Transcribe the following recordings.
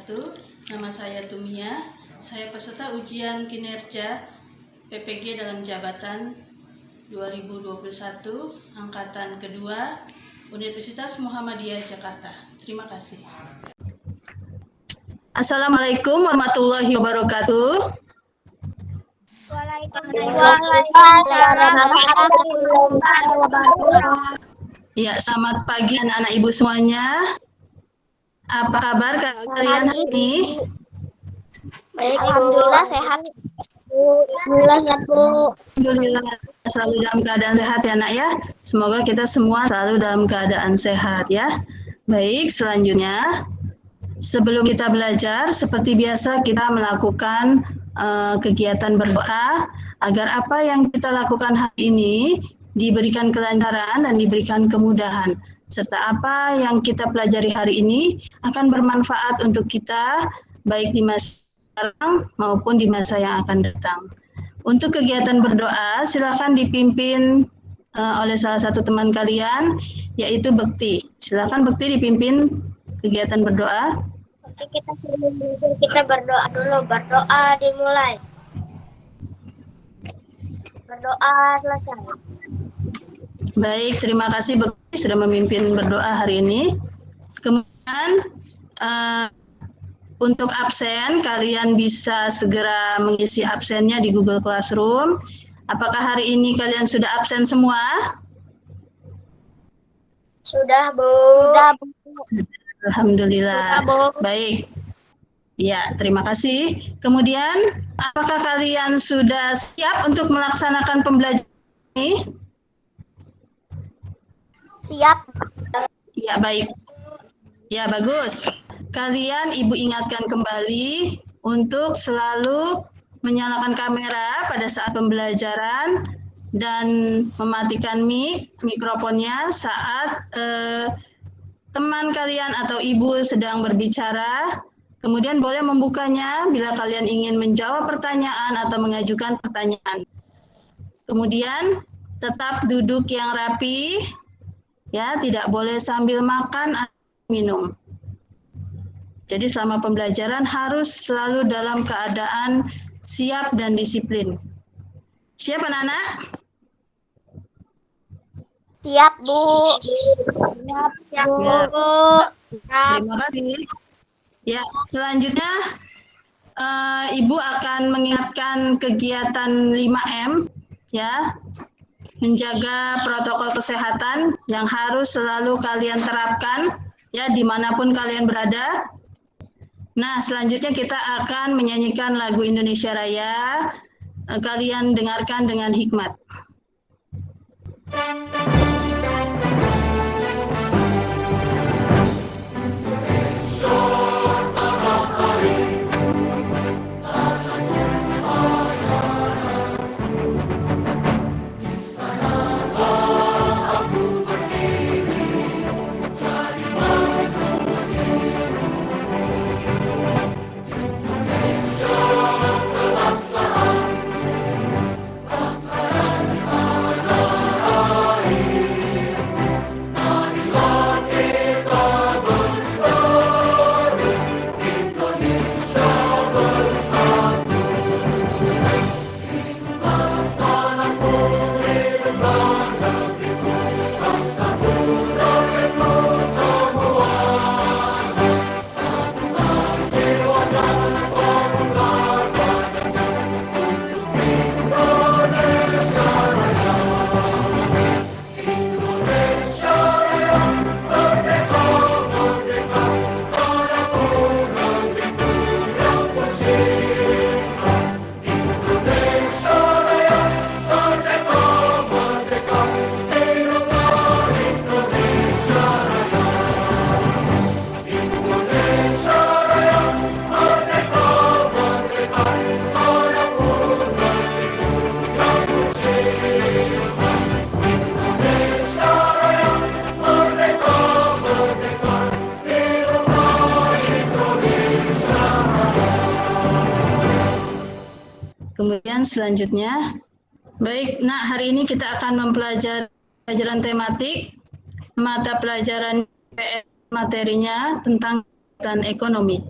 wabarakatuh. Nama saya Tumia. Saya peserta ujian kinerja PPG dalam jabatan 2021 angkatan kedua Universitas Muhammadiyah Jakarta. Terima kasih. Assalamualaikum warahmatullahi wabarakatuh. Waalaikumsalam warahmatullahi wabarakatuh. Ya, selamat pagi anak-anak ibu semuanya. Apa kabar kalian hari ini? Baik, alhamdulillah sehat. Alhamdulillah sehat, Bu. Alhamdulillah selalu dalam keadaan sehat ya nak ya. Semoga kita semua selalu dalam keadaan sehat ya. Baik, selanjutnya sebelum kita belajar seperti biasa kita melakukan kegiatan berdoa agar apa yang kita lakukan hari ini diberikan kelancaran dan diberikan kemudahan, serta apa yang kita pelajari hari ini akan bermanfaat untuk kita baik di masa sekarang maupun di masa yang akan datang. Untuk kegiatan berdoa silakan dipimpin oleh salah satu teman kalian, yaitu Bekti. Silakan Bekti dipimpin kegiatan berdoa. Oke, kita berdoa dulu. Berdoa dimulai. Berdoa selesai. Baik, terima kasih Bekti sudah memimpin berdoa hari ini. Kemudian untuk absen, kalian bisa segera mengisi absennya di Google Classroom. Apakah hari ini kalian sudah absen semua? Sudah, Bu. Alhamdulillah. Sudah, Bu. Baik. Ya, terima kasih. Kemudian, apakah kalian sudah siap untuk melaksanakan pembelajaran ini? Siap. Ya, baik. Ya, bagus. Kalian Ibu ingatkan kembali untuk selalu menyalakan kamera pada saat pembelajaran dan mematikan mikrofonnya saat teman kalian atau Ibu sedang berbicara. Kemudian boleh membukanya bila kalian ingin menjawab pertanyaan atau mengajukan pertanyaan. Kemudian tetap duduk yang rapi, ya, tidak boleh sambil makan atau minum. Jadi selama pembelajaran harus selalu dalam keadaan siap dan disiplin. Siap anak-anak? Siap, Bu. Siap, Bu. Terima kasih. Ya, selanjutnya Ibu akan mengingatkan kegiatan 5M, ya, menjaga protokol kesehatan yang harus selalu kalian terapkan, ya, dimanapun kalian berada. Nah, selanjutnya kita akan menyanyikan lagu Indonesia Raya. Kalian dengarkan dengan hikmat. Kemudian selanjutnya, baik, nah hari ini kita akan mempelajari pelajaran tematik, mata pelajaran PS materinya tentang kegiatan ekonomi.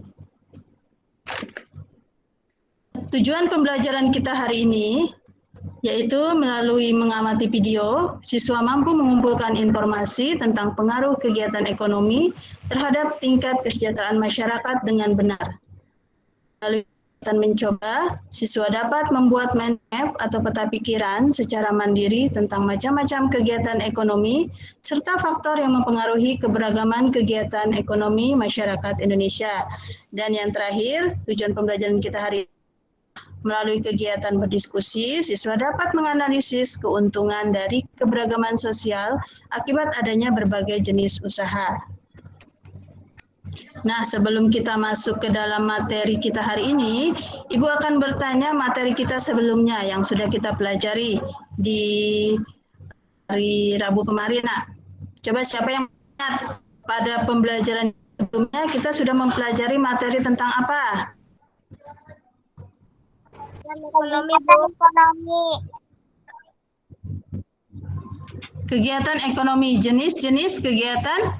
Tujuan pembelajaran kita hari ini yaitu melalui mengamati video, siswa mampu mengumpulkan informasi tentang pengaruh kegiatan ekonomi terhadap tingkat kesejahteraan masyarakat dengan benar. Melalui kegiatan mencoba, siswa dapat membuat mind map atau peta pikiran secara mandiri tentang macam-macam kegiatan ekonomi serta faktor yang mempengaruhi keberagaman kegiatan ekonomi masyarakat Indonesia. Dan yang terakhir, tujuan pembelajaran kita hari ini, melalui kegiatan berdiskusi, siswa dapat menganalisis keuntungan dari keberagaman sosial akibat adanya berbagai jenis usaha. Nah, sebelum kita masuk ke dalam materi kita hari ini, Ibu akan bertanya materi kita sebelumnya yang sudah kita pelajari di hari Rabu kemarin. Nah, coba siapa yang ingat pada pembelajaran sebelumnya kita sudah mempelajari materi tentang apa? Kegiatan ekonomi, jenis-jenis kegiatan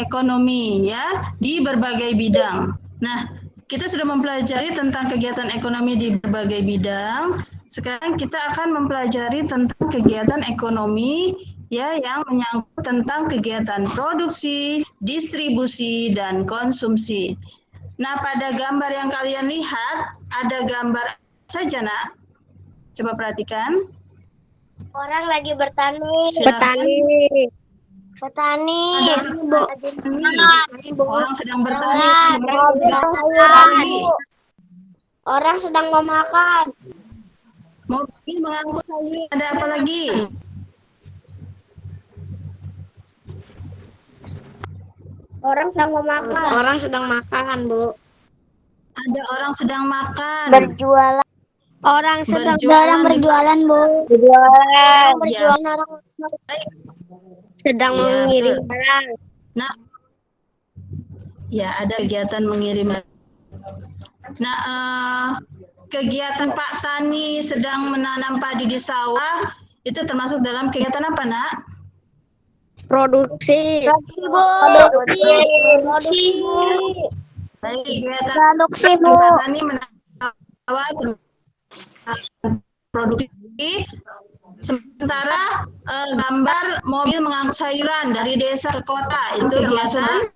ekonomi ya di berbagai bidang. Nah, kita sudah mempelajari tentang kegiatan ekonomi di berbagai bidang. Sekarang kita akan mempelajari tentang kegiatan ekonomi ya yang menyangkut tentang kegiatan produksi, distribusi dan konsumsi. Nah, pada gambar yang kalian lihat ada gambar saja, Nak. Coba perhatikan. Orang lagi bertani. Petani. Orang sedang bertani. Orang sedang memakan. Mobil mengangkut sayur. Ada apa lagi? Orang sedang memakan. Orang sedang makan, Bu. Ada orang sedang makan. Berjualan. Orang sedang berjualan, Bu. Berjualan. Berjualan orang sedang mengirim barang. Nah, ya ada kegiatan mengirim. Nah, kegiatan Pak Tani sedang menanam padi di sawah itu termasuk dalam kegiatan apa, Nak? Produksi. Baik, kegiatan Produksi, Bu. Pak Tani menanam sawah produksi. Sementara gambar mobil mengangkut sayuran dari desa ke kota itu kegiatan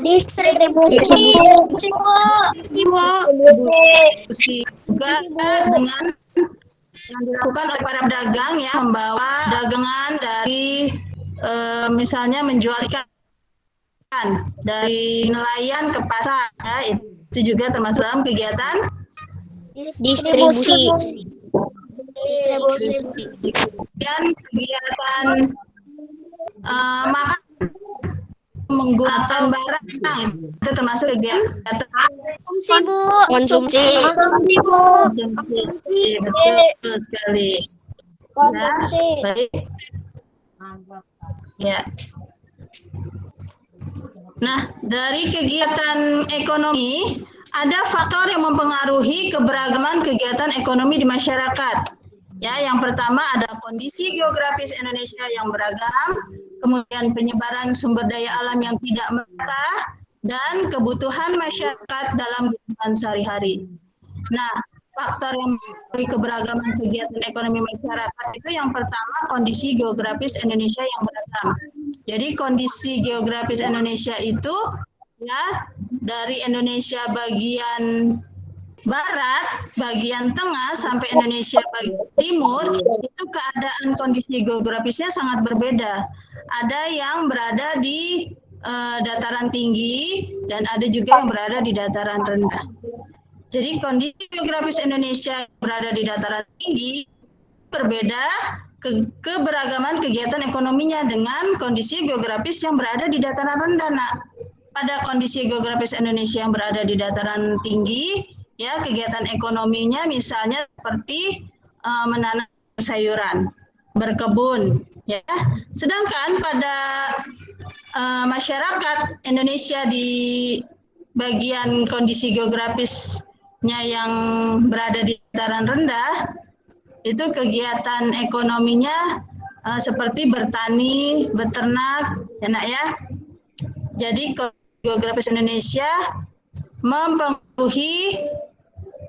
distribusi juga dengan yang dilakukan oleh para pedagang ya, membawa dagangan dari misalnya menjual ikan dari nelayan ke pasar ya, itu juga termasuk dalam kegiatan distribusi. Dan kegiatan makan menggunakan barang itu termasuk kegiatan konsumsi. Betul sekali. Ya, baik. Ya. Nah, dari kegiatan ekonomi ada faktor yang mempengaruhi keberagaman kegiatan ekonomi di masyarakat. Ya, yang pertama ada kondisi geografis Indonesia yang beragam, kemudian penyebaran sumber daya alam yang tidak merata, dan kebutuhan masyarakat dalam kehidupan sehari-hari. Nah, faktor yang mempengaruhi keberagaman kegiatan ekonomi masyarakat itu yang pertama kondisi geografis Indonesia yang beragam. Jadi kondisi geografis Indonesia itu ya dari Indonesia bagian barat, bagian tengah sampai Indonesia bagian timur itu keadaan kondisi geografisnya sangat berbeda. Ada yang berada di dataran tinggi dan ada juga yang berada di dataran rendah. Jadi kondisi geografis Indonesia yang berada di dataran tinggi berbeda keberagaman kegiatan ekonominya dengan kondisi geografis yang berada di dataran rendah. Nah, pada kondisi geografis Indonesia yang berada di dataran tinggi, ya kegiatan ekonominya misalnya seperti menanam sayuran, berkebun, ya. Sedangkan pada masyarakat Indonesia di bagian kondisi geografisnya yang berada di dataran rendah, itu kegiatan ekonominya seperti bertani, beternak, ya Nak ya. Jadi geografis Indonesia mempengaruhi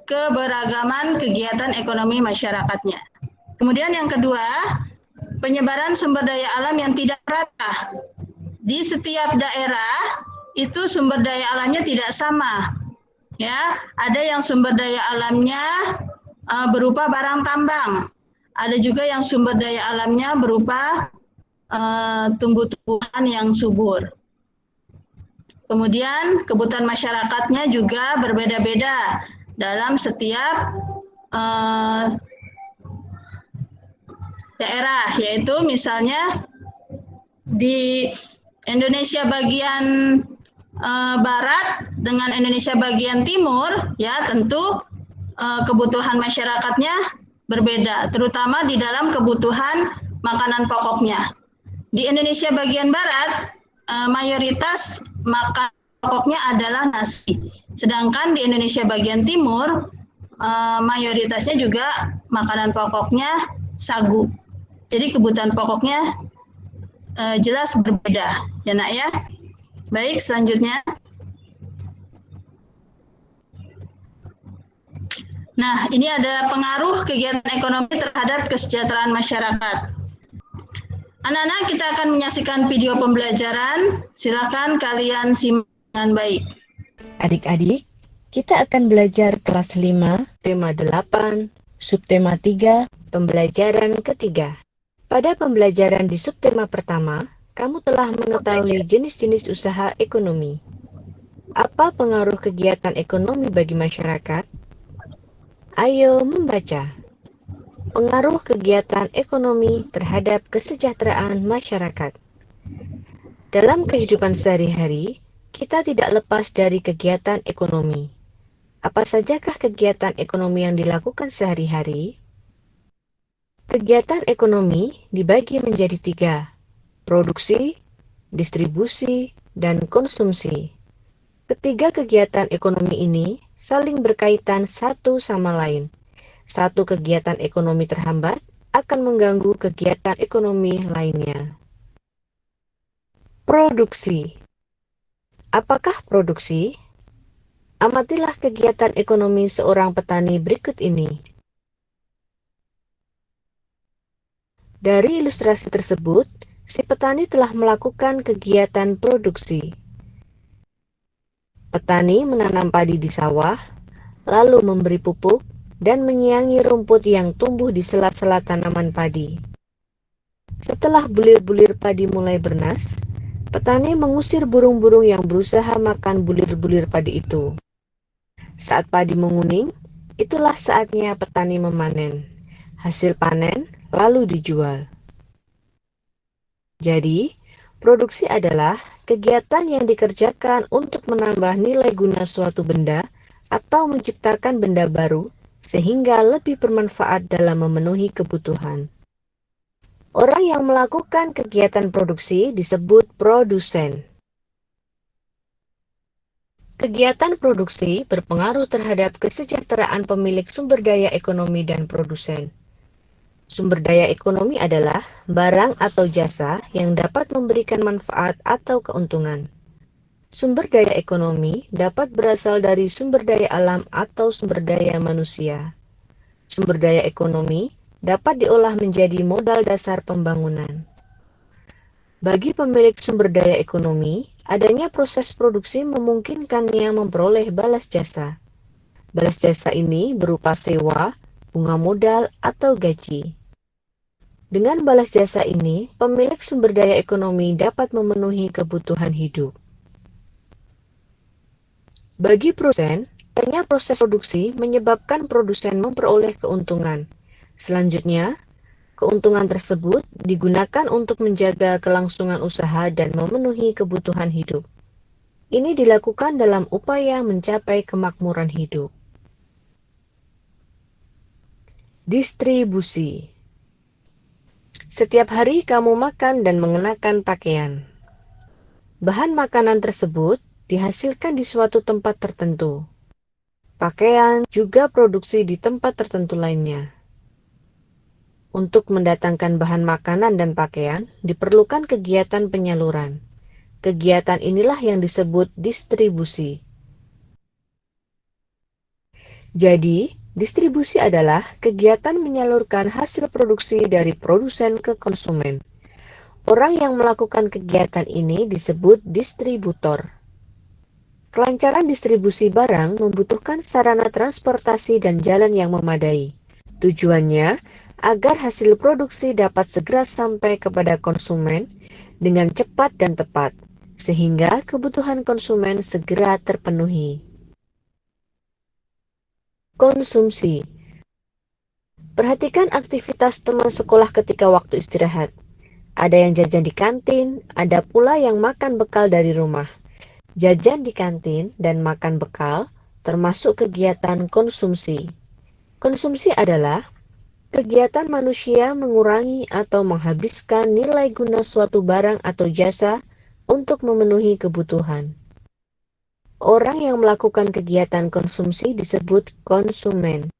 keberagaman kegiatan ekonomi masyarakatnya. Kemudian yang kedua, penyebaran sumber daya alam yang tidak rata. Di setiap daerah itu sumber daya alamnya tidak sama. Ya, ada yang sumber daya alamnya berupa barang tambang. Ada juga yang sumber daya alamnya berupa tumbuh-tumbuhan yang subur. Kemudian kebutuhan masyarakatnya juga berbeda-beda dalam setiap daerah, yaitu misalnya di Indonesia bagian barat dengan Indonesia bagian timur, ya tentu kebutuhan masyarakatnya berbeda, terutama di dalam kebutuhan makanan pokoknya. Di Indonesia bagian barat mayoritas makanan pokoknya adalah nasi, sedangkan di Indonesia bagian timur mayoritasnya juga makanan pokoknya sagu. Jadi kebutuhan pokoknya jelas berbeda, ya nak ya. Baik, selanjutnya. Nah, ini ada pengaruh kegiatan ekonomi terhadap kesejahteraan masyarakat. Anak-anak, kita akan menyaksikan video pembelajaran. Silakan kalian simak dengan baik. Adik-adik, kita akan belajar kelas 5, tema 8, subtema 3, pembelajaran ketiga. Pada pembelajaran di subtema pertama, kamu telah mengetahui jenis-jenis usaha ekonomi. Apa pengaruh kegiatan ekonomi bagi masyarakat? Ayo membaca. Pengaruh kegiatan ekonomi terhadap kesejahteraan masyarakat. Dalam kehidupan sehari-hari, kita tidak lepas dari kegiatan ekonomi. Apa sajakah kegiatan ekonomi yang dilakukan sehari-hari? Kegiatan ekonomi dibagi menjadi 3, produksi, distribusi, dan konsumsi. Ketiga kegiatan ekonomi ini saling berkaitan satu sama lain. Satu kegiatan ekonomi terhambat akan mengganggu kegiatan ekonomi lainnya. Produksi. Apakah produksi? Amatilah kegiatan ekonomi seorang petani berikut ini. Dari ilustrasi tersebut, si petani telah melakukan kegiatan produksi. Petani menanam padi di sawah, lalu memberi pupuk dan menyiangi rumput yang tumbuh di sela-sela tanaman padi. Setelah bulir-bulir padi mulai bernas, petani mengusir burung-burung yang berusaha makan bulir-bulir padi itu. Saat padi menguning, itulah saatnya petani memanen. Hasil panen lalu dijual. Jadi, produksi adalah kegiatan yang dikerjakan untuk menambah nilai guna suatu benda atau menciptakan benda baru sehingga lebih bermanfaat dalam memenuhi kebutuhan. Orang yang melakukan kegiatan produksi disebut produsen. Kegiatan produksi berpengaruh terhadap kesejahteraan pemilik sumber daya ekonomi dan produsen. Sumber daya ekonomi adalah barang atau jasa yang dapat memberikan manfaat atau keuntungan. Sumber daya ekonomi dapat berasal dari sumber daya alam atau sumber daya manusia. Sumber daya ekonomi dapat diolah menjadi modal dasar pembangunan. Bagi pemilik sumber daya ekonomi, adanya proses produksi memungkinkannya memperoleh balas jasa. Balas jasa ini berupa sewa, bunga modal, atau gaji. Dengan balas jasa ini, pemilik sumber daya ekonomi dapat memenuhi kebutuhan hidup. Bagi produsen, adanya proses produksi menyebabkan produsen memperoleh keuntungan. Selanjutnya, keuntungan tersebut digunakan untuk menjaga kelangsungan usaha dan memenuhi kebutuhan hidup. Ini dilakukan dalam upaya mencapai kemakmuran hidup. Distribusi. Setiap hari kamu makan dan mengenakan pakaian. Bahan makanan tersebut dihasilkan di suatu tempat tertentu. Pakaian juga produksi di tempat tertentu lainnya. Untuk mendatangkan bahan makanan dan pakaian, diperlukan kegiatan penyaluran. Kegiatan inilah yang disebut distribusi. Jadi, distribusi adalah kegiatan menyalurkan hasil produksi dari produsen ke konsumen. Orang yang melakukan kegiatan ini disebut distributor. Kelancaran distribusi barang membutuhkan sarana transportasi dan jalan yang memadai. Tujuannya agar hasil produksi dapat segera sampai kepada konsumen dengan cepat dan tepat, sehingga kebutuhan konsumen segera terpenuhi. Konsumsi. Perhatikan aktivitas teman sekolah ketika waktu istirahat. Ada yang jajan di kantin, ada pula yang makan bekal dari rumah. Jajan di kantin dan makan bekal termasuk kegiatan konsumsi. Konsumsi adalah kegiatan manusia mengurangi atau menghabiskan nilai guna suatu barang atau jasa untuk memenuhi kebutuhan. Orang yang melakukan kegiatan konsumsi disebut konsumen.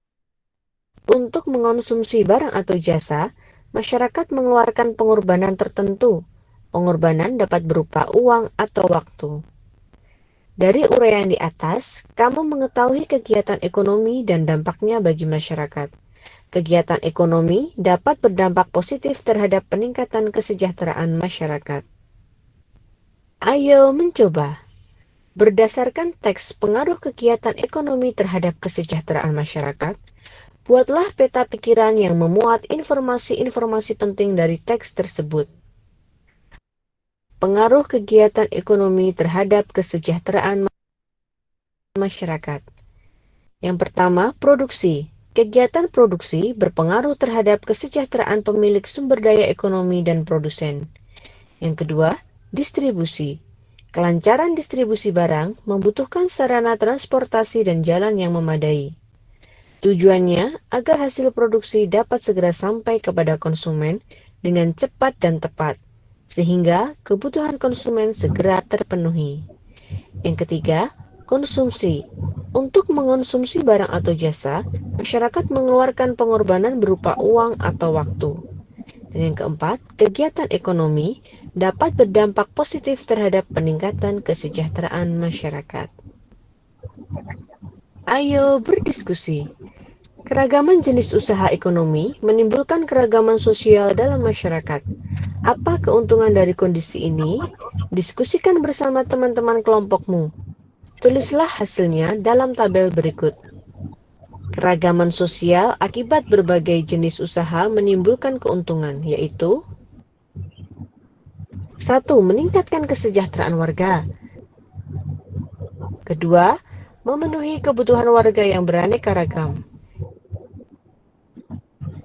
Untuk mengonsumsi barang atau jasa, masyarakat mengeluarkan pengorbanan tertentu. Pengorbanan dapat berupa uang atau waktu. Dari uraian di atas, kamu mengetahui kegiatan ekonomi dan dampaknya bagi masyarakat. Kegiatan ekonomi dapat berdampak positif terhadap peningkatan kesejahteraan masyarakat. Ayo mencoba. Berdasarkan teks pengaruh kegiatan ekonomi terhadap kesejahteraan masyarakat, buatlah peta pikiran yang memuat informasi-informasi penting dari teks tersebut. Pengaruh kegiatan ekonomi terhadap kesejahteraan masyarakat. Yang pertama, produksi. Kegiatan produksi berpengaruh terhadap kesejahteraan pemilik sumber daya ekonomi dan produsen. Yang kedua, distribusi. Kelancaran distribusi barang membutuhkan sarana transportasi dan jalan yang memadai. Tujuannya agar hasil produksi dapat segera sampai kepada konsumen dengan cepat dan tepat, sehingga kebutuhan konsumen segera terpenuhi. Yang ketiga, konsumsi. Untuk mengonsumsi barang atau jasa, masyarakat mengeluarkan pengorbanan berupa uang atau waktu. Dan yang keempat, kegiatan ekonomi dapat berdampak positif terhadap peningkatan kesejahteraan masyarakat. Ayo berdiskusi. Keragaman jenis usaha ekonomi menimbulkan keragaman sosial dalam masyarakat. Apa keuntungan dari kondisi ini? Diskusikan bersama teman-teman kelompokmu. Tulislah hasilnya dalam tabel berikut. Keragaman sosial akibat berbagai jenis usaha menimbulkan keuntungan, yaitu 1. Meningkatkan kesejahteraan warga. Kedua, memenuhi kebutuhan warga yang beraneka ragam.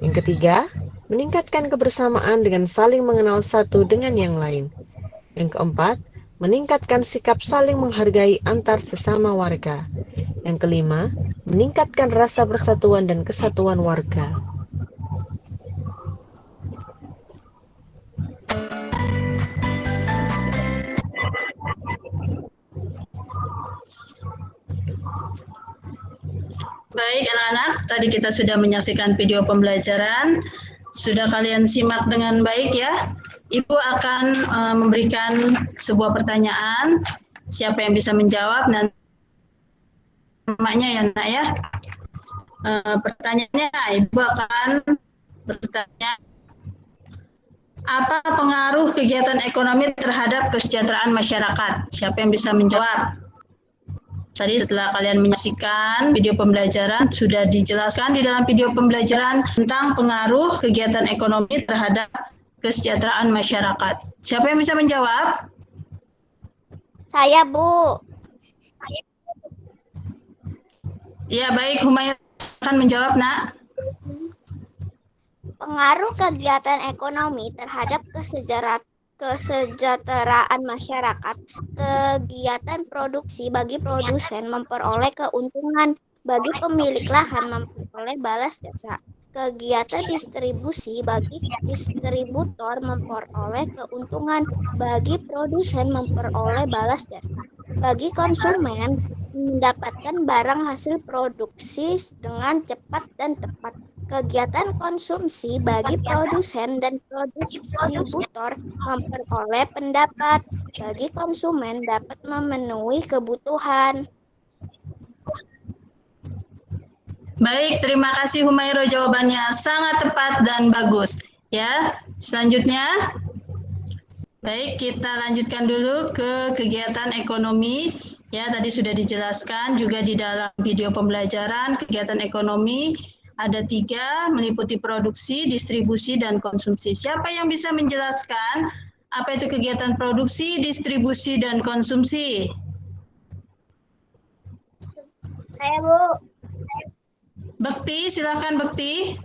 Yang ketiga, meningkatkan kebersamaan dengan saling mengenal satu dengan yang lain. Yang keempat, meningkatkan sikap saling menghargai antar sesama warga. Yang kelima, meningkatkan rasa persatuan dan kesatuan warga. Baik anak-anak, tadi kita sudah menyaksikan video pembelajaran. Sudah kalian simak dengan baik ya. Ibu akan memberikan sebuah pertanyaan. Siapa yang bisa menjawab nanti namanya ya nak ya. Pertanyaannya Ibu akan bertanya, apa pengaruh kegiatan ekonomi terhadap kesejahteraan masyarakat? Siapa yang bisa menjawab? Tadi setelah kalian menyaksikan video pembelajaran, sudah dijelaskan di dalam video pembelajaran tentang pengaruh kegiatan ekonomi terhadap kesejahteraan masyarakat. Siapa yang bisa menjawab? Saya, Bu. Ya, baik. Humayun akan menjawab, nak. Pengaruh kegiatan ekonomi terhadap kesejahteraan masyarakat. Kegiatan produksi bagi produsen memperoleh keuntungan, bagi pemilik lahan memperoleh balas jasa. Kegiatan distribusi bagi distributor memperoleh keuntungan, bagi produsen memperoleh balas jasa. Bagi konsumen mendapatkan barang hasil produksi dengan cepat dan tepat. Kegiatan konsumsi bagi produsen dan distributor memperoleh pendapat, bagi konsumen dapat memenuhi kebutuhan. Baik, terima kasih Humairo, jawabannya sangat tepat dan bagus. Ya, selanjutnya, baik kita lanjutkan dulu ke kegiatan ekonomi. Ya, tadi sudah dijelaskan juga di dalam video pembelajaran kegiatan ekonomi ada 3, meliputi produksi, distribusi, dan konsumsi. Siapa yang bisa menjelaskan apa itu kegiatan produksi, distribusi, dan konsumsi? Saya, Bu. Bekti, silakan Bekti.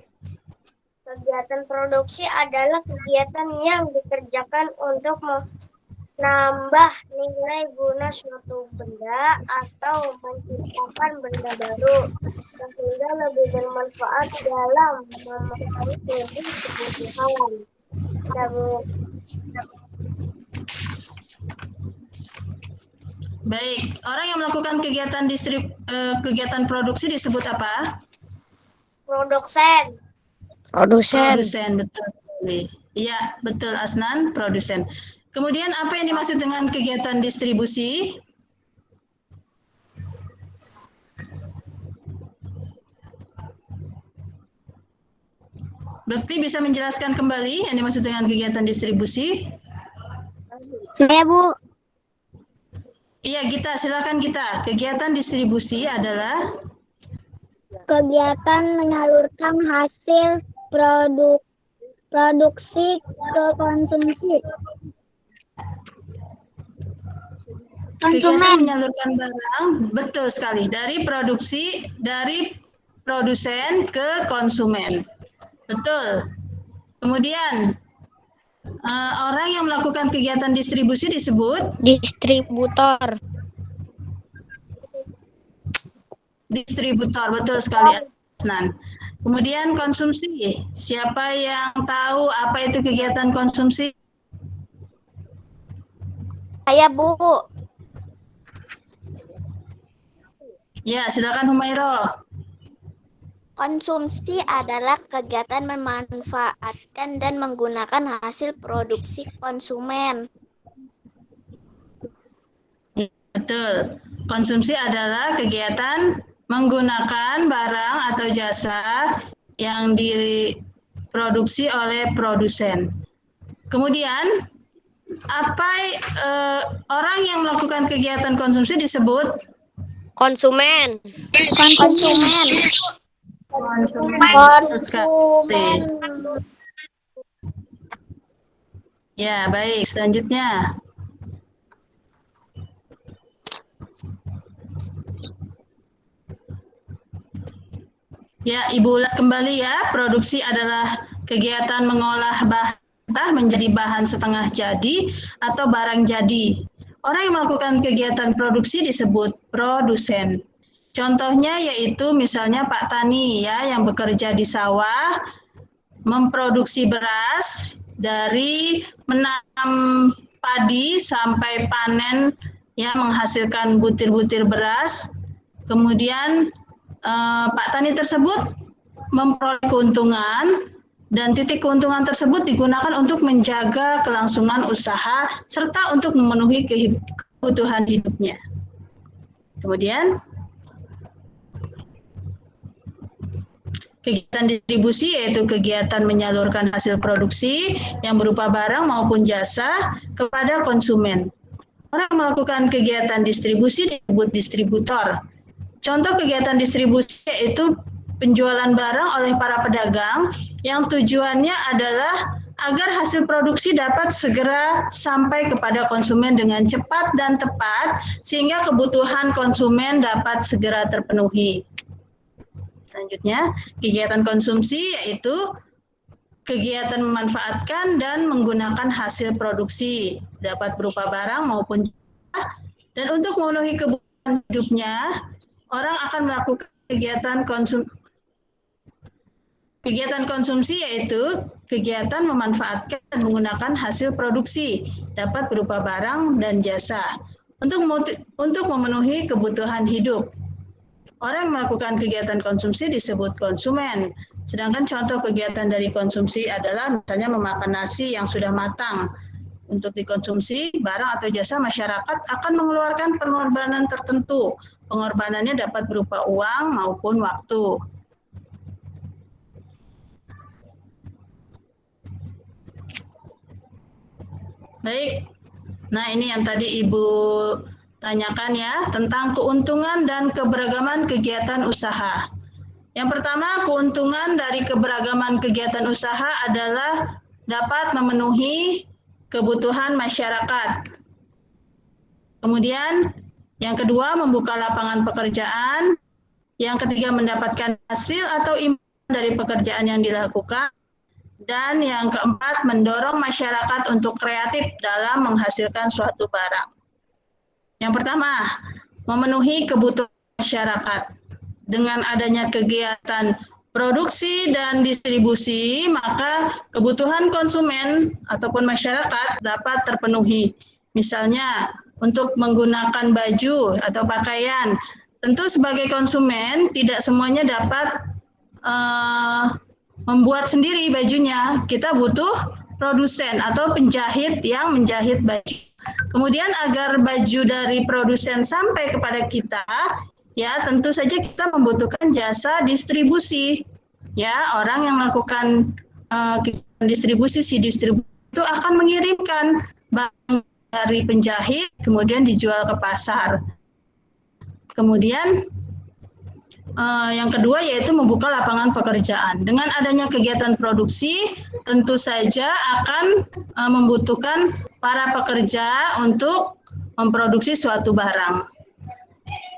Kegiatan produksi adalah kegiatan yang dikerjakan untuk menambah nilai guna suatu benda atau menciptakan benda baru sehingga lebih bermanfaat dalam memenuhi kebutuhan. Ya, Bu. Baik, orang yang melakukan kegiatan produksi disebut apa? Produsen. Produsen, betul. Iya, betul Asnan, produsen. Kemudian apa yang dimaksud dengan kegiatan distribusi? Bekti bisa menjelaskan kembali yang dimaksud dengan kegiatan distribusi? Saya, Bu. Iya, Gita, silakan Gita. Kegiatan distribusi adalah Kegiatan menyalurkan hasil produksi ke konsumsi. kegiatan menyalurkan barang, betul sekali, dari produsen ke konsumen. Betul. Kemudian orang yang melakukan kegiatan distribusi disebut Distributor. distributor, betul sekali Asnan. Kemudian konsumsi, siapa yang tahu apa itu kegiatan konsumsi? Saya, Bu. Ya, silakan Humairo. Konsumsi adalah kegiatan memanfaatkan dan menggunakan hasil produksi konsumen. Betul. Konsumsi adalah kegiatan menggunakan barang atau jasa yang diproduksi oleh produsen. Kemudian, orang yang melakukan kegiatan konsumsi disebut Konsumen. Ya, baik. Selanjutnya. Ya, Ibu ulas kembali ya. Produksi adalah kegiatan mengolah bahan mentah menjadi bahan setengah jadi atau barang jadi. Orang yang melakukan kegiatan produksi disebut produsen. Contohnya yaitu misalnya Pak Tani ya yang bekerja di sawah, memproduksi beras dari menanam padi sampai panen ya menghasilkan butir-butir beras. Kemudian Pak Tani tersebut memperoleh keuntungan dan titik keuntungan tersebut digunakan untuk menjaga kelangsungan usaha serta untuk memenuhi kebutuhan hidupnya. Kemudian kegiatan distribusi yaitu kegiatan menyalurkan hasil produksi yang berupa barang maupun jasa kepada konsumen. Orang yang melakukan kegiatan distribusi disebut distributor. Contoh kegiatan distribusi yaitu penjualan barang oleh para pedagang yang tujuannya adalah agar hasil produksi dapat segera sampai kepada konsumen dengan cepat dan tepat sehingga kebutuhan konsumen dapat segera terpenuhi. Selanjutnya, kegiatan konsumsi yaitu kegiatan memanfaatkan dan menggunakan hasil produksi dapat berupa barang maupun jasa dan untuk memenuhi kebutuhan hidupnya orang akan melakukan kegiatan konsumsi yaitu kegiatan memanfaatkan dan menggunakan hasil produksi dapat berupa barang dan jasa untuk memenuhi kebutuhan hidup. Orang yang melakukan kegiatan konsumsi disebut konsumen. Sedangkan contoh kegiatan dari konsumsi adalah misalnya memakan nasi yang sudah matang. Untuk dikonsumsi, barang atau jasa masyarakat akan mengeluarkan pengorbanan tertentu. Pengorbanannya dapat berupa uang maupun waktu. Baik. Nah, ini yang tadi Ibu tanyakan ya, tentang keuntungan dan keberagaman kegiatan usaha. Yang pertama, keuntungan dari keberagaman kegiatan usaha adalah dapat memenuhi kebutuhan masyarakat. Kemudian, yang kedua, membuka lapangan pekerjaan. Yang ketiga, mendapatkan hasil atau imbal dari pekerjaan yang dilakukan. Dan yang keempat, mendorong masyarakat untuk kreatif dalam menghasilkan suatu barang. Yang pertama, memenuhi kebutuhan masyarakat. Dengan adanya kegiatan produksi dan distribusi, maka kebutuhan konsumen ataupun masyarakat dapat terpenuhi. Misalnya, untuk menggunakan baju atau pakaian, tentu sebagai konsumen tidak semuanya dapat membuat sendiri bajunya. Kita butuh produsen atau penjahit yang menjahit baju. Kemudian agar baju dari produsen sampai kepada kita, ya tentu saja kita membutuhkan jasa distribusi. Ya, orang yang melakukan distribusi, si distributor itu akan mengirimkan barang dari penjahit, kemudian dijual ke pasar. Kemudian yang kedua yaitu membuka lapangan pekerjaan. Dengan adanya kegiatan produksi, tentu saja akan membutuhkan para pekerja untuk memproduksi suatu barang.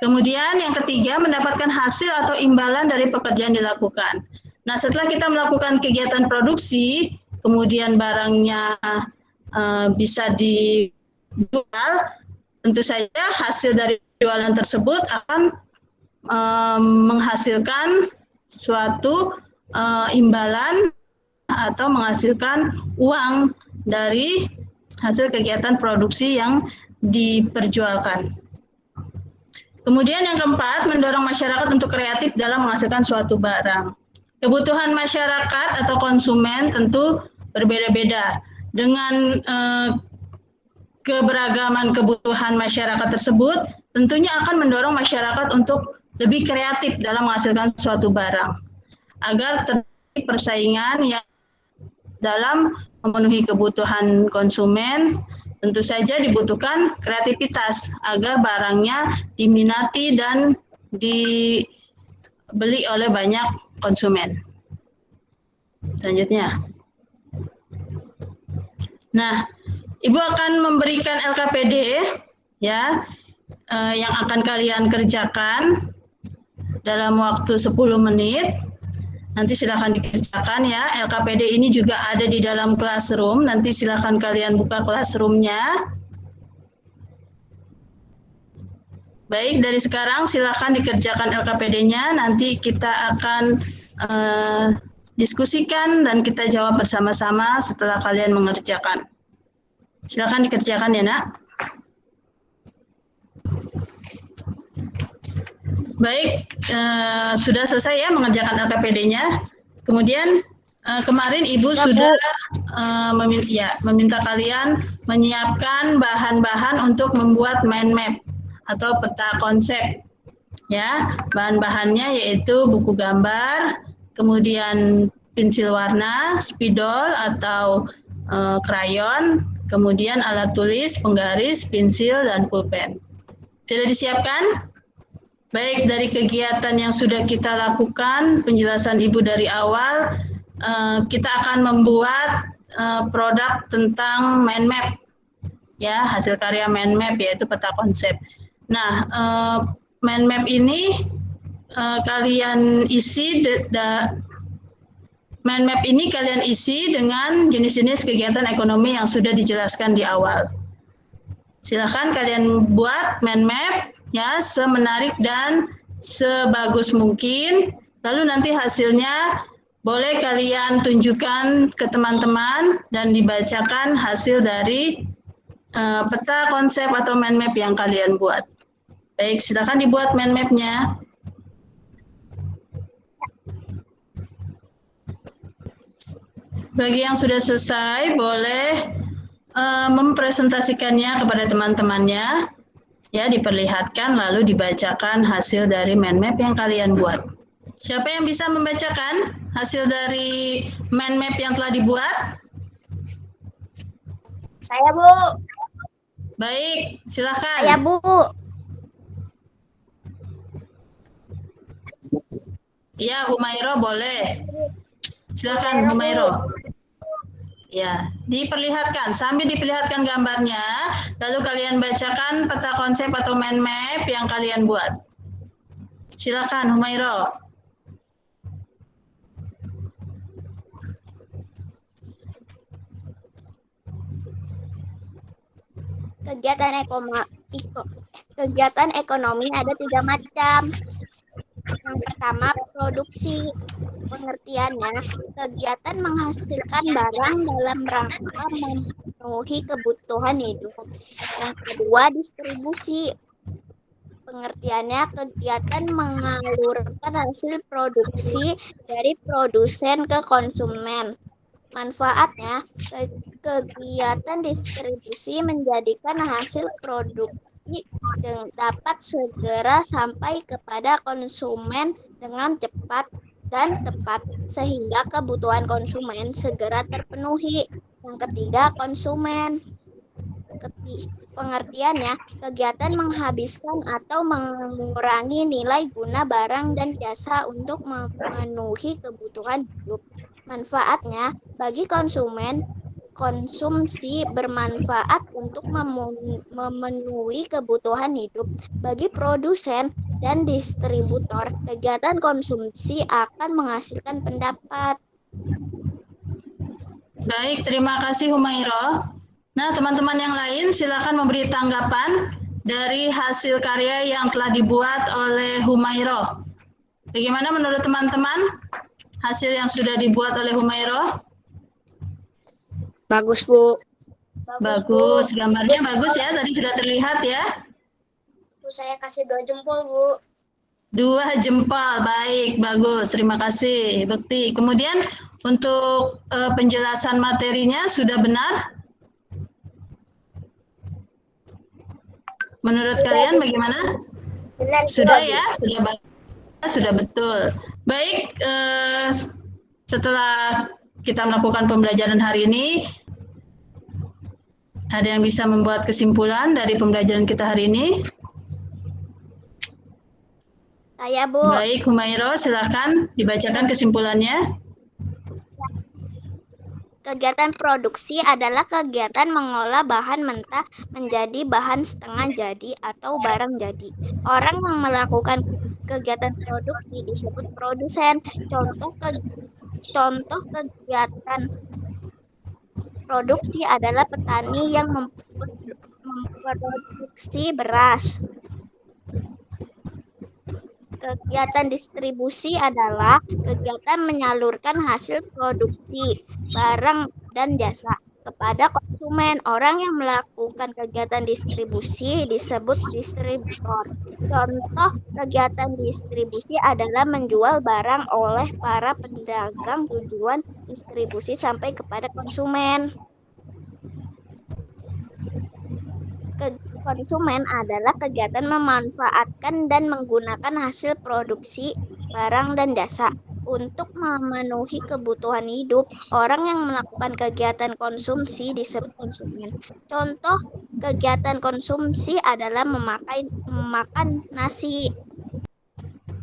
Kemudian yang ketiga, mendapatkan hasil atau imbalan dari pekerjaan dilakukan. Nah, setelah kita melakukan kegiatan produksi, kemudian barangnya bisa dijual, tentu saja hasil dari jualan tersebut akan menghasilkan suatu imbalan atau menghasilkan uang dari hasil kegiatan produksi yang diperjualkan. Kemudian yang keempat, mendorong masyarakat untuk kreatif dalam menghasilkan suatu barang. Kebutuhan masyarakat atau konsumen tentu berbeda-beda. Dengan keberagaman kebutuhan masyarakat tersebut, tentunya akan mendorong masyarakat untuk lebih kreatif dalam menghasilkan suatu barang, agar terjadi persaingan yang dalam memenuhi kebutuhan konsumen. Tentu saja dibutuhkan kreativitas agar barangnya diminati dan dibeli oleh banyak konsumen. Selanjutnya. Nah, Ibu akan memberikan LKPD ya yang akan kalian kerjakan dalam waktu 10 menit. Nanti silakan dikerjakan ya. LKPD ini juga ada di dalam classroom. Nanti silakan kalian buka classroom-nya. Baik, dari sekarang silakan dikerjakan LKPD-nya. Nanti kita akan diskusikan dan kita jawab bersama-sama setelah kalian mengerjakan. Silakan dikerjakan ya, Nak. Baik, sudah selesai ya mengerjakan LKPD-nya. Kemudian kemarin Ibu sudah meminta kalian menyiapkan bahan-bahan untuk membuat mind map atau peta konsep. Ya, bahan-bahannya yaitu buku gambar, kemudian pensil warna, spidol atau krayon, kemudian alat tulis, penggaris, pensil, dan pulpen. Sudah disiapkan? Baik, dari kegiatan yang sudah kita lakukan, penjelasan Ibu dari awal, kita akan membuat produk tentang mind map, ya hasil karya mind map yaitu peta konsep. Nah, mind map ini kalian isi, mind map ini kalian isi dengan jenis-jenis kegiatan ekonomi yang sudah dijelaskan di awal. Silakan kalian buat mind map ya semenarik dan sebagus mungkin. Lalu nanti hasilnya boleh kalian tunjukkan ke teman-teman dan dibacakan hasil dari peta konsep atau mind map yang kalian buat. Baik, silakan dibuat mind map-nya. Bagi yang sudah selesai boleh mempresentasikannya kepada teman-temannya, ya diperlihatkan lalu dibacakan hasil dari mind map yang kalian buat. Siapa yang bisa membacakan hasil dari mind map yang telah dibuat? Saya, Bu. Baik, silakan. Saya, Bu. Ya, Humairo boleh. Silakan Humairo. Ya, diperlihatkan. Sambil diperlihatkan gambarnya, lalu kalian bacakan peta konsep atau mind map yang kalian buat. Silakan Humairo. Kegiatan ekonomi ada 3 macam. Yang pertama, produksi. Pengertiannya, kegiatan menghasilkan barang dalam rangka memenuhi kebutuhan hidup. Yang kedua, distribusi. Pengertiannya, kegiatan mengalurkan hasil produksi dari produsen ke konsumen. Manfaatnya, kegiatan distribusi menjadikan hasil produksi dapat segera sampai kepada konsumen dengan cepat dan tepat, sehingga kebutuhan konsumen segera terpenuhi. Yang ketiga, konsumen. Pengertiannya, kegiatan menghabiskan atau mengurangi nilai guna barang dan jasa untuk memenuhi kebutuhan hidup. Manfaatnya, bagi konsumen, konsumsi bermanfaat untuk memenuhi kebutuhan hidup. Bagi produsen dan distributor, kegiatan konsumsi akan menghasilkan pendapat. Baik, terima kasih Humairo. Nah, teman-teman yang lain silakan memberi tanggapan dari hasil karya yang telah dibuat oleh Humairo. Bagaimana menurut teman-teman hasil yang sudah dibuat oleh Humairo? Bagus, Bu. Bagus, gambarnya bagus ya, tadi sudah terlihat ya. Bu, saya kasih 2 jempol, Bu. 2 jempol, baik, bagus, terima kasih Bekti. Kemudian untuk penjelasan materinya sudah benar? Menurut kalian bagaimana? Benar, Sudah ya, sudah betul. Baik, setelah kita melakukan pembelajaran hari ini, ada yang bisa membuat kesimpulan dari pembelajaran kita hari ini? Saya, Bu. Baik, Humairo, silakan dibacakan kesimpulannya. Kegiatan produksi adalah kegiatan mengolah bahan mentah menjadi bahan setengah jadi atau barang jadi. Orang yang melakukan kegiatan produksi disebut produsen. Contoh kegiatan produksi adalah petani yang memproduksi beras. Kegiatan distribusi adalah kegiatan menyalurkan hasil produksi, barang, dan jasa kepada konsumen. Orang yang melakukan kegiatan distribusi disebut distributor. Contoh kegiatan distribusi adalah menjual barang oleh para pedagang, tujuan distribusi sampai kepada konsumen. Konsumen adalah kegiatan memanfaatkan dan menggunakan hasil produksi, barang, dan jasa untuk memenuhi kebutuhan hidup. Orang yang melakukan kegiatan konsumsi disebut konsumen. Contoh kegiatan konsumsi adalah memakan nasi.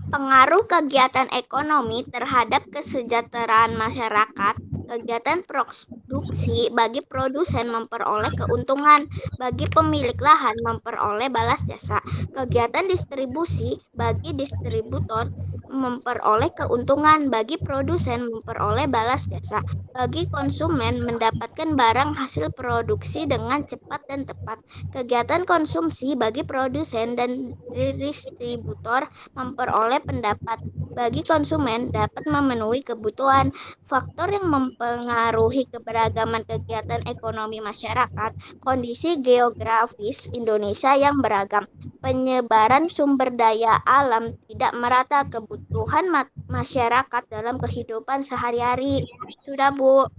Pengaruh kegiatan ekonomi terhadap kesejahteraan masyarakat. Kegiatan produksi bagi produsen memperoleh keuntungan, bagi pemilik lahan memperoleh balas jasa. Kegiatan distribusi bagi distributor memperoleh keuntungan, bagi produsen memperoleh balas jasa. Bagi konsumen mendapatkan barang hasil produksi dengan cepat dan tepat. Kegiatan konsumsi bagi produsen dan distributor memperoleh pendapat. Bagi konsumen dapat memenuhi kebutuhan. Faktor yang mempengaruhi keberagaman kegiatan ekonomi masyarakat, kondisi geografis Indonesia yang beragam, penyebaran sumber daya alam tidak merata, kebutuhan masyarakat dalam kehidupan sehari-hari. Sudah, Bu.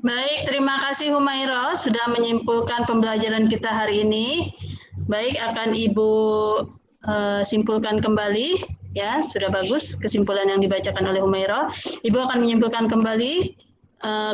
Baik, terima kasih Humairo sudah menyimpulkan pembelajaran kita hari ini. Baik, akan Ibu simpulkan kembali. Ya, sudah bagus kesimpulan yang dibacakan oleh Humairo. Ibu akan menyimpulkan kembali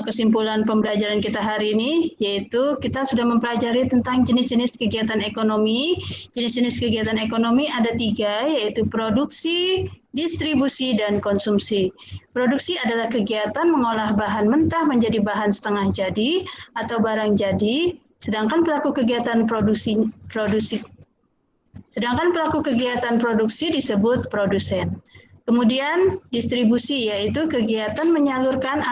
kesimpulan pembelajaran kita hari ini, yaitu kita sudah mempelajari tentang jenis-jenis kegiatan ekonomi. Jenis-jenis kegiatan ekonomi ada 3, yaitu produksi, distribusi, dan konsumsi. Produksi adalah kegiatan mengolah bahan mentah menjadi bahan setengah jadi atau barang jadi, sedangkan pelaku kegiatan produksi disebut produsen. Kemudian distribusi yaitu kegiatan menyalurkan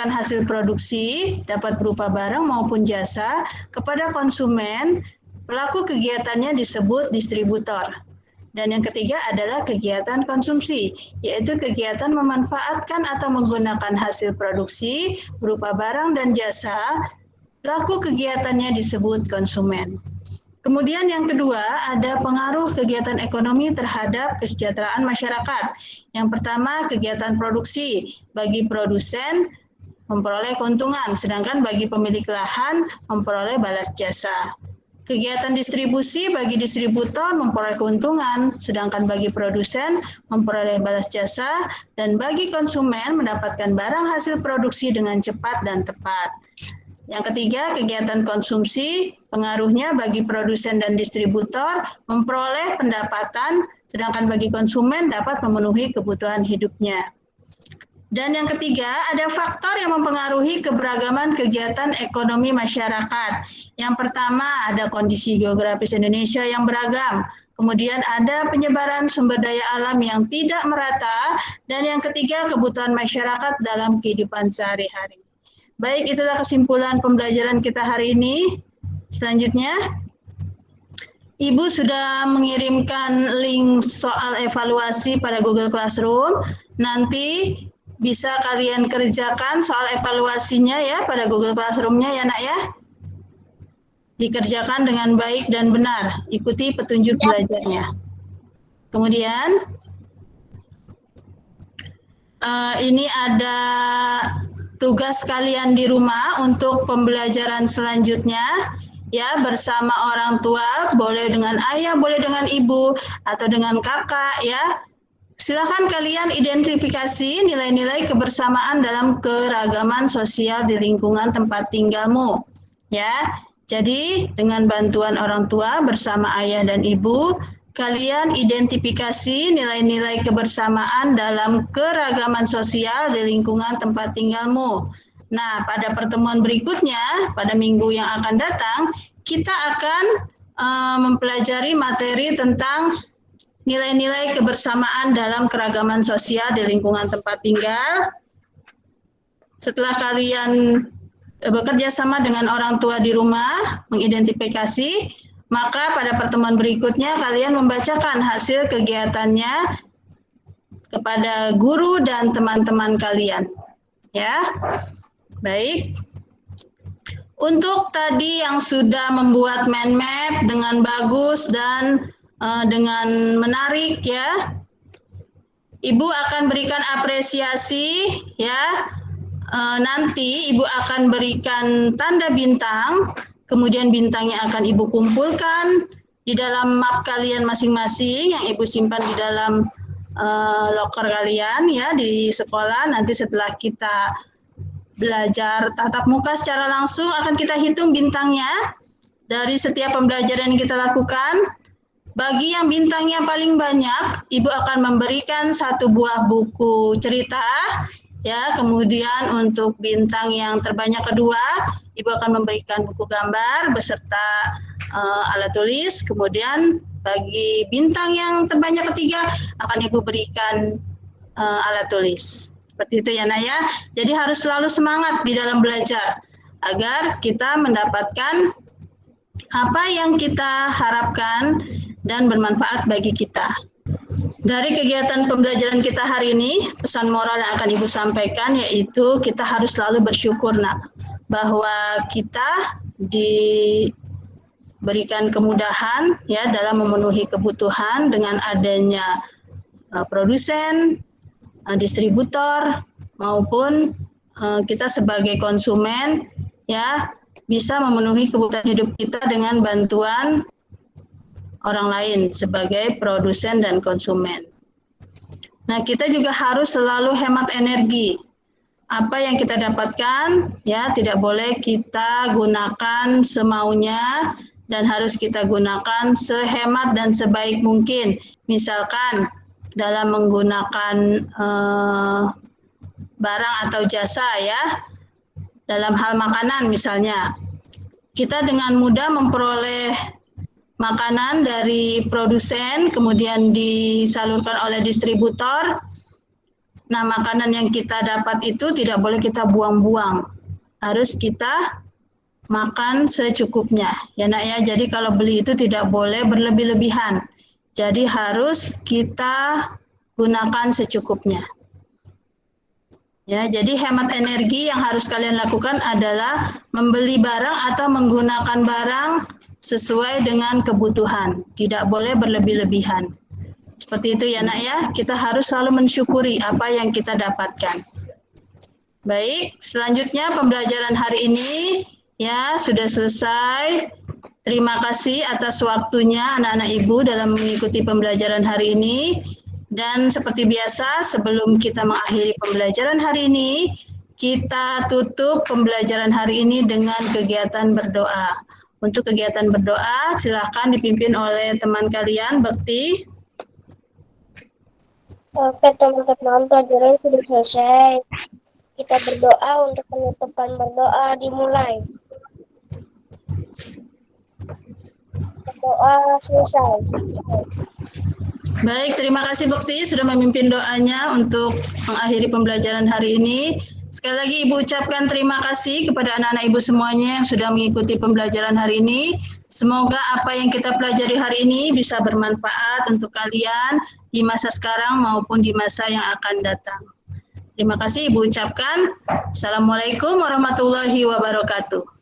hasil produksi dapat berupa barang maupun jasa kepada konsumen. Pelaku kegiatannya disebut distributor. Dan yang ketiga adalah kegiatan konsumsi, yaitu kegiatan memanfaatkan atau menggunakan hasil produksi berupa barang dan jasa. Pelaku kegiatannya disebut konsumen. Kemudian yang kedua, ada pengaruh kegiatan ekonomi terhadap kesejahteraan masyarakat. Yang pertama, kegiatan produksi. Bagi produsen memperoleh keuntungan, sedangkan bagi pemilik lahan memperoleh balas jasa. Kegiatan distribusi bagi distributor memperoleh keuntungan, sedangkan bagi produsen memperoleh balas jasa, dan bagi konsumen mendapatkan barang hasil produksi dengan cepat dan tepat. Yang ketiga, kegiatan konsumsi, pengaruhnya bagi produsen dan distributor memperoleh pendapatan, sedangkan bagi konsumen dapat memenuhi kebutuhan hidupnya. Dan yang ketiga, ada faktor yang mempengaruhi keberagaman kegiatan ekonomi masyarakat. Yang pertama, ada kondisi geografis Indonesia yang beragam. Kemudian ada penyebaran sumber daya alam yang tidak merata. Dan yang ketiga, kebutuhan masyarakat dalam kehidupan sehari-hari. Baik, itulah kesimpulan pembelajaran kita hari ini. Selanjutnya, Ibu sudah mengirimkan link soal evaluasi pada Google Classroom. Nanti bisa kalian kerjakan soal evaluasinya ya pada Google Classroom-nya ya nak ya. Dikerjakan dengan baik dan benar. Ikuti petunjuk belajarnya. Kemudian, ini ada tugas kalian di rumah untuk pembelajaran selanjutnya ya, bersama orang tua, boleh dengan ayah, boleh dengan ibu atau dengan kakak ya. Silakan kalian identifikasi nilai-nilai kebersamaan dalam keragaman sosial di lingkungan tempat tinggalmu ya. Jadi dengan bantuan orang tua bersama ayah dan ibu, kalian identifikasi nilai-nilai kebersamaan dalam keragaman sosial di lingkungan tempat tinggalmu. Nah, pada pertemuan berikutnya, pada minggu yang akan datang, kita akan mempelajari materi tentang nilai-nilai kebersamaan dalam keragaman sosial di lingkungan tempat tinggal. Setelah kalian bekerja sama dengan orang tua di rumah, mengidentifikasi, maka pada pertemuan berikutnya kalian membacakan hasil kegiatannya kepada guru dan teman-teman kalian. Ya, baik. Untuk tadi yang sudah membuat mind map dengan bagus dan dengan menarik ya, Ibu akan berikan apresiasi ya. Nanti Ibu akan berikan tanda bintang. Kemudian bintangnya akan Ibu kumpulkan di dalam map kalian masing-masing yang Ibu simpan di dalam loker kalian ya di sekolah. Nanti setelah kita belajar tatap muka secara langsung akan kita hitung bintangnya dari setiap pembelajaran yang kita lakukan. Bagi yang bintangnya paling banyak, Ibu akan memberikan 1 buah buku cerita. Ya, kemudian untuk bintang yang terbanyak kedua, Ibu akan memberikan buku gambar beserta alat tulis. Kemudian bagi bintang yang terbanyak ketiga akan Ibu berikan alat tulis. Seperti itu ya Naya. Jadi harus selalu semangat di dalam belajar agar kita mendapatkan apa yang kita harapkan dan bermanfaat bagi kita. Dari kegiatan pembelajaran kita hari ini, pesan moral yang akan Ibu sampaikan yaitu kita harus selalu bersyukur nak, bahwa kita diberikan kemudahan ya dalam memenuhi kebutuhan dengan adanya produsen, distributor maupun kita sebagai konsumen ya bisa memenuhi kebutuhan hidup kita dengan bantuan orang lain sebagai produsen dan konsumen. Nah, kita juga harus selalu hemat energi. Apa yang kita dapatkan, ya tidak boleh kita gunakan semaunya dan harus kita gunakan sehemat dan sebaik mungkin. Misalkan dalam menggunakan barang atau jasa ya, dalam hal makanan misalnya, kita dengan mudah memperoleh makanan dari produsen, kemudian disalurkan oleh distributor. Nah, makanan yang kita dapat itu tidak boleh kita buang-buang. Harus kita makan secukupnya. Ya, Nak ya. Jadi kalau beli itu tidak boleh berlebih-lebihan. Jadi harus kita gunakan secukupnya. Ya, jadi hemat energi yang harus kalian lakukan adalah membeli barang atau menggunakan barang sesuai dengan kebutuhan. Tidak boleh berlebih-lebihan. Seperti itu ya Nak ya, kita harus selalu mensyukuri apa yang kita dapatkan. Baik, selanjutnya pembelajaran hari ini ya sudah selesai. Terima kasih atas waktunya anak-anak Ibu dalam mengikuti pembelajaran hari ini. Dan seperti biasa, sebelum kita mengakhiri pembelajaran hari ini, kita tutup pembelajaran hari ini dengan kegiatan berdoa. Untuk kegiatan berdoa, silakan dipimpin oleh teman kalian, Bekti. Oke teman-teman, pelajaran sudah selesai. Kita berdoa untuk penutupan berdoa dimulai. Berdoa selesai. Baik, terima kasih Bekti sudah memimpin doanya untuk mengakhiri pembelajaran hari ini. Sekali lagi Ibu ucapkan terima kasih kepada anak-anak Ibu semuanya yang sudah mengikuti pembelajaran hari ini. Semoga apa yang kita pelajari hari ini bisa bermanfaat untuk kalian di masa sekarang maupun di masa yang akan datang. Terima kasih Ibu ucapkan. Assalamualaikum warahmatullahi wabarakatuh.